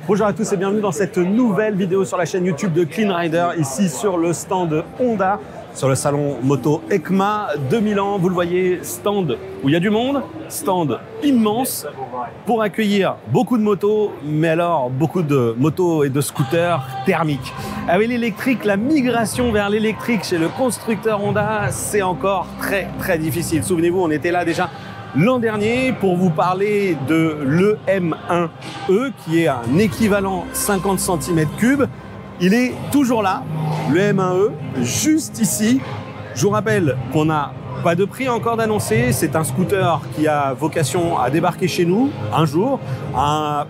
Bonjour à tous et bienvenue dans cette nouvelle vidéo sur la chaîne YouTube de Clean Rider, ici sur le stand Honda, sur le salon moto EICMA 2000. Vous le voyez, stand où il y a du monde, stand immense pour accueillir beaucoup de motos, mais alors beaucoup de motos et de scooters thermiques. Avec l'électrique, la migration vers l'électrique chez le constructeur Honda, c'est encore très difficile. Souvenez-vous, on était là déjà l'an dernier pour vous parler de l'EM1E qui est un équivalent 50 cm3. Il est toujours là, le M1E, juste ici. Je vous rappelle qu'on n'a pas de prix encore d'annoncer. C'est un scooter qui a vocation à débarquer chez nous un jour,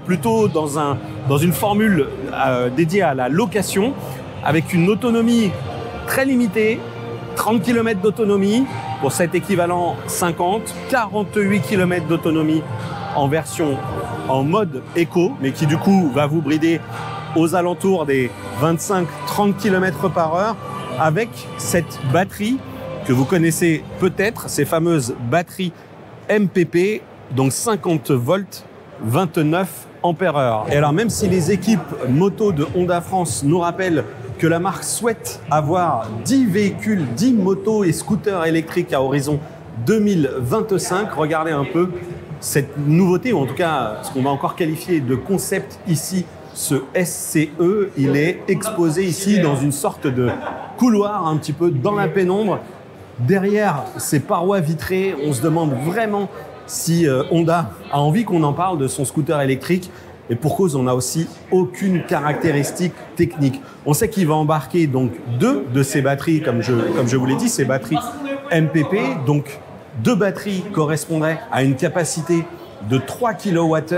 plutôt dans une formule dédiée à la location, avec une autonomie très limitée, 30 km d'autonomie pour cet équivalent 50, 48 km d'autonomie en version en mode éco, mais qui du coup va vous brider aux alentours des 25-30 km/h avec cette batterie que vous connaissez peut-être, ces fameuses batteries MPP, donc 50 volts, 29 ampères-heure. Et alors même si les équipes moto de Honda France nous rappellent que la marque souhaite avoir 10 véhicules, 10 motos et scooters électriques à horizon 2025. Regardez un peu cette nouveauté, ou en tout cas ce qu'on va encore qualifier de concept ici, ce SCE. Il est exposé ici dans une sorte de couloir un petit peu dans la pénombre. Derrière ces parois vitrées, on se demande vraiment si Honda a envie qu'on en parle de son scooter électrique. Et pour cause, on n'a aussi aucune caractéristique technique. On sait qu'il va embarquer donc 2 de ces batteries, comme je vous l'ai dit, ces batteries MPP. Donc 2 batteries correspondraient à une capacité de 3 kWh.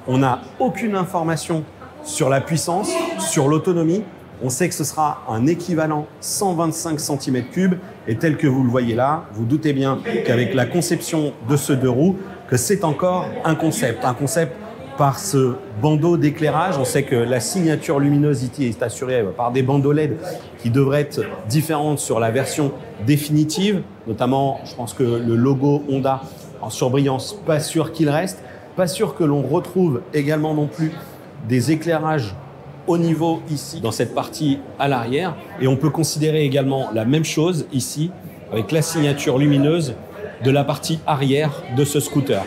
On n'a aucune information sur la puissance, sur l'autonomie. On sait que ce sera un équivalent 125 cm3. Et tel que vous le voyez là, vous doutez bien qu'avec la conception de ce 2 roues, que c'est encore un concept. Un concept par ce bandeau d'éclairage. On sait que la signature luminosité est assurée par des bandeaux LED qui devraient être différentes sur la version définitive. Notamment, je pense que le logo Honda en surbrillance, pas sûr qu'il reste. Pas sûr que l'on retrouve également non plus des éclairages au niveau ici, dans cette partie à l'arrière. Et on peut considérer également la même chose ici, avec la signature lumineuse de la partie arrière de ce scooter.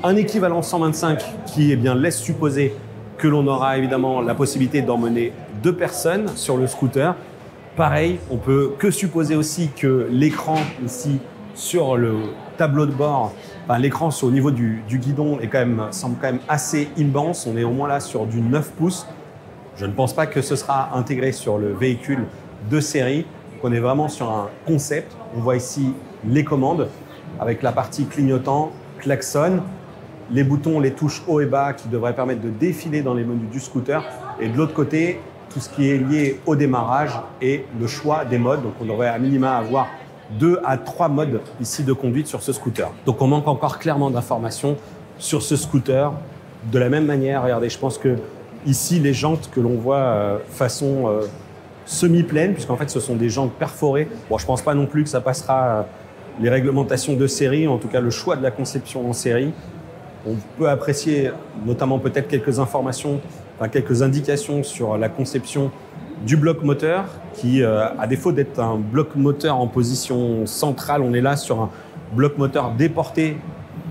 Un équivalent 125 qui laisse supposer que l'on aura évidemment la possibilité d'emmener 2 personnes sur le scooter. Pareil, on peut que supposer aussi que l'écran ici sur le tableau de bord, l'écran au niveau du guidon semble quand même assez immense. On est au moins là sur du 9 pouces. Je ne pense pas que ce sera intégré sur le véhicule de série. Donc on est vraiment sur un concept. On voit ici les commandes avec la partie clignotant, klaxon, les boutons, les touches haut et bas qui devraient permettre de défiler dans les menus du scooter. Et de l'autre côté, tout ce qui est lié au démarrage et le choix des modes. Donc on devrait à minima avoir 2 à 3 modes ici de conduite sur ce scooter. Donc on manque encore clairement d'informations sur ce scooter. De la même manière, regardez, je pense que ici les jantes que l'on voit façon semi-pleine, puisqu'en fait ce sont des jantes perforées. Bon, je ne pense pas non plus que ça passera les réglementations de série, en tout cas le choix de la conception en série. On peut apprécier notamment peut-être quelques informations, quelques indications sur la conception du bloc moteur qui, à défaut d'être un bloc moteur en position centrale, on est là sur un bloc moteur déporté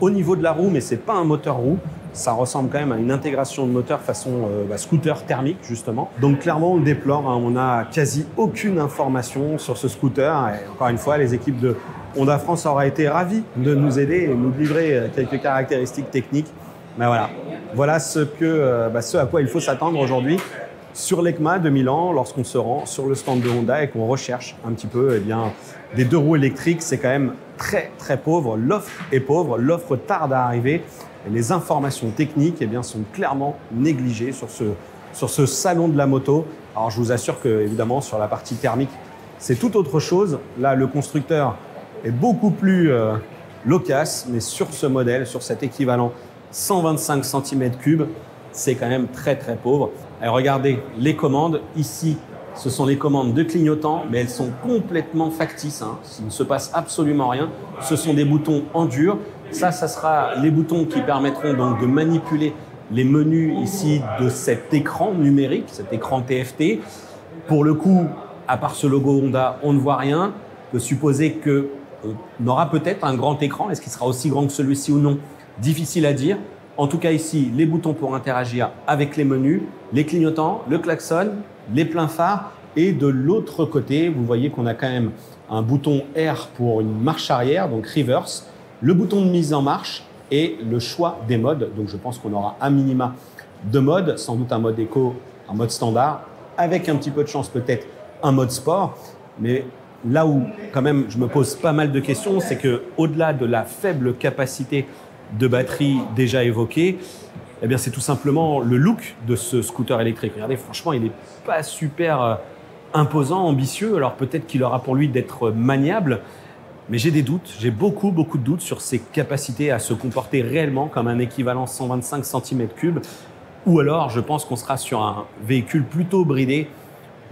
au niveau de la roue, mais ce n'est pas un moteur roue. Ça ressemble quand même à une intégration de moteur façon scooter thermique, justement. Donc clairement, on le déplore. On n'a quasi aucune information sur ce scooter. Et encore une fois, les équipes de Honda France auraient été ravies de nous aider et nous livrer quelques caractéristiques techniques. Mais voilà ce à quoi il faut s'attendre aujourd'hui sur l'EICMA 2000 lorsqu'on se rend sur le stand de Honda et qu'on recherche un petit peu des 2 roues électriques. C'est quand même très pauvre. L'offre est pauvre, l'offre tarde à arriver. Et les informations techniques sont clairement négligées sur ce salon de la moto. Alors je vous assure que évidemment sur la partie thermique, c'est tout autre chose. Là, le constructeur est beaucoup plus loquace, mais sur ce modèle, sur cet équivalent 125 cm3, c'est quand même très pauvre. Et regardez les commandes. Ici, ce sont les commandes de clignotant, mais elles sont complètement factices. Il ne se passe absolument rien. Ce sont des boutons en dur. Ça sera les boutons qui permettront donc de manipuler les menus ici de cet écran numérique, cet écran TFT. Pour le coup, à part ce logo Honda, on ne voit rien. On peut supposer qu'on aura peut-être un grand écran. Est-ce qu'il sera aussi grand que celui-ci ou non? Difficile à dire. En tout cas ici, les boutons pour interagir avec les menus, les clignotants, le klaxon, les pleins phares. Et de l'autre côté, vous voyez qu'on a quand même un bouton R pour une marche arrière, donc reverse, le bouton de mise en marche et le choix des modes. Donc je pense qu'on aura un minima de modes, sans doute un mode éco, un mode standard, avec un petit peu de chance peut-être un mode sport. Mais là où quand même je me pose pas mal de questions, c'est qu'au-delà de la faible capacité de batterie déjà évoquée, eh bien c'est tout simplement le look de ce scooter électrique. Regardez, franchement, il n'est pas super imposant, ambitieux. Alors peut-être qu'il aura pour lui d'être maniable, mais j'ai des doutes. J'ai beaucoup de doutes sur ses capacités à se comporter réellement comme un équivalent 125 cm3. Ou alors, je pense qu'on sera sur un véhicule plutôt bridé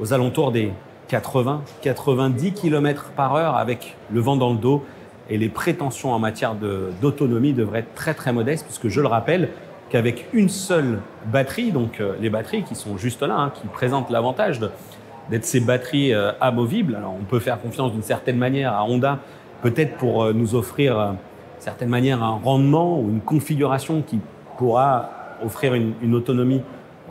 aux alentours des 80-90 km/h avec le vent dans le dos. Et les prétentions en matière d'autonomie devraient être très modestes, puisque je le rappelle qu'avec une seule batterie, donc les batteries qui sont juste là, qui présentent l'avantage d'être ces batteries amovibles. Alors on peut faire confiance d'une certaine manière à Honda, peut-être pour nous offrir d'une certaine manière un rendement ou une configuration qui pourra offrir une autonomie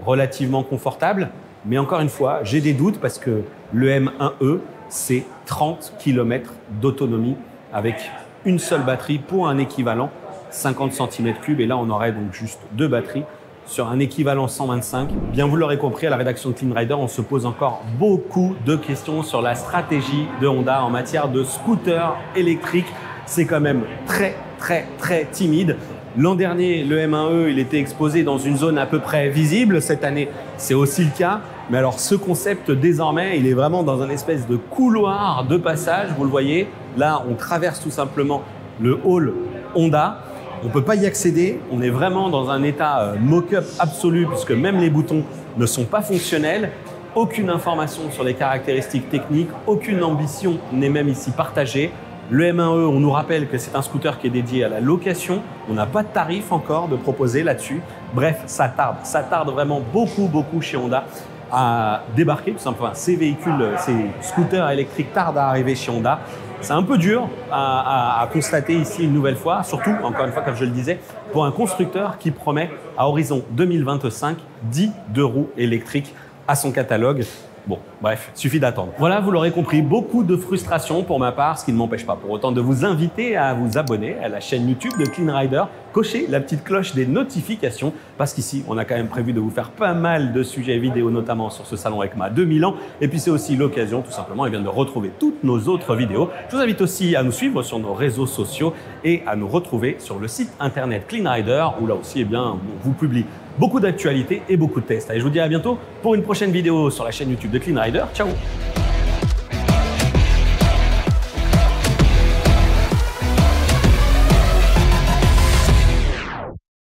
relativement confortable. Mais encore une fois, j'ai des doutes parce que le M1E, c'est 30 km d'autonomie avec une seule batterie pour un équivalent 50 cm3. Et là, on aurait donc juste deux batteries sur un équivalent 125. Bien, vous l'aurez compris, à la rédaction de Clean Rider, on se pose encore beaucoup de questions sur la stratégie de Honda en matière de scooter électrique. C'est quand même très timide. L'an dernier, le M1E, il était exposé dans une zone à peu près visible. Cette année, c'est aussi le cas. Mais alors, ce concept, désormais, il est vraiment dans un espèce de couloir de passage. Vous le voyez, là, on traverse tout simplement le hall Honda. On ne peut pas y accéder. On est vraiment dans un état mock-up absolu puisque même les boutons ne sont pas fonctionnels. Aucune information sur les caractéristiques techniques, aucune ambition n'est même ici partagée. Le M1E, on nous rappelle que c'est un scooter qui est dédié à la location. On n'a pas de tarif encore de proposer là-dessus. Bref, ça tarde vraiment beaucoup chez Honda à débarquer. Tout simplement, ces véhicules, ces scooters électriques tardent à arriver chez Honda. C'est un peu dur à constater ici une nouvelle fois, surtout, encore une fois, comme je le disais, pour un constructeur qui promet à horizon 2025 10 deux roues électriques à son catalogue. Bon, bref, suffit d'attendre. Voilà, vous l'aurez compris, beaucoup de frustration pour ma part, ce qui ne m'empêche pas pour autant de vous inviter à vous abonner à la chaîne YouTube de Clean Rider, cocher la petite cloche des notifications, parce qu'ici, on a quand même prévu de vous faire pas mal de sujets vidéo, notamment sur ce salon EICMA de Milan. Et puis, c'est aussi l'occasion, tout simplement, de retrouver toutes nos autres vidéos. Je vous invite aussi à nous suivre sur nos réseaux sociaux et à nous retrouver sur le site internet Clean Rider, où là aussi, on vous publie beaucoup d'actualités et beaucoup de tests. Allez, je vous dis à bientôt pour une prochaine vidéo sur la chaîne YouTube de Clean Rider. Ciao!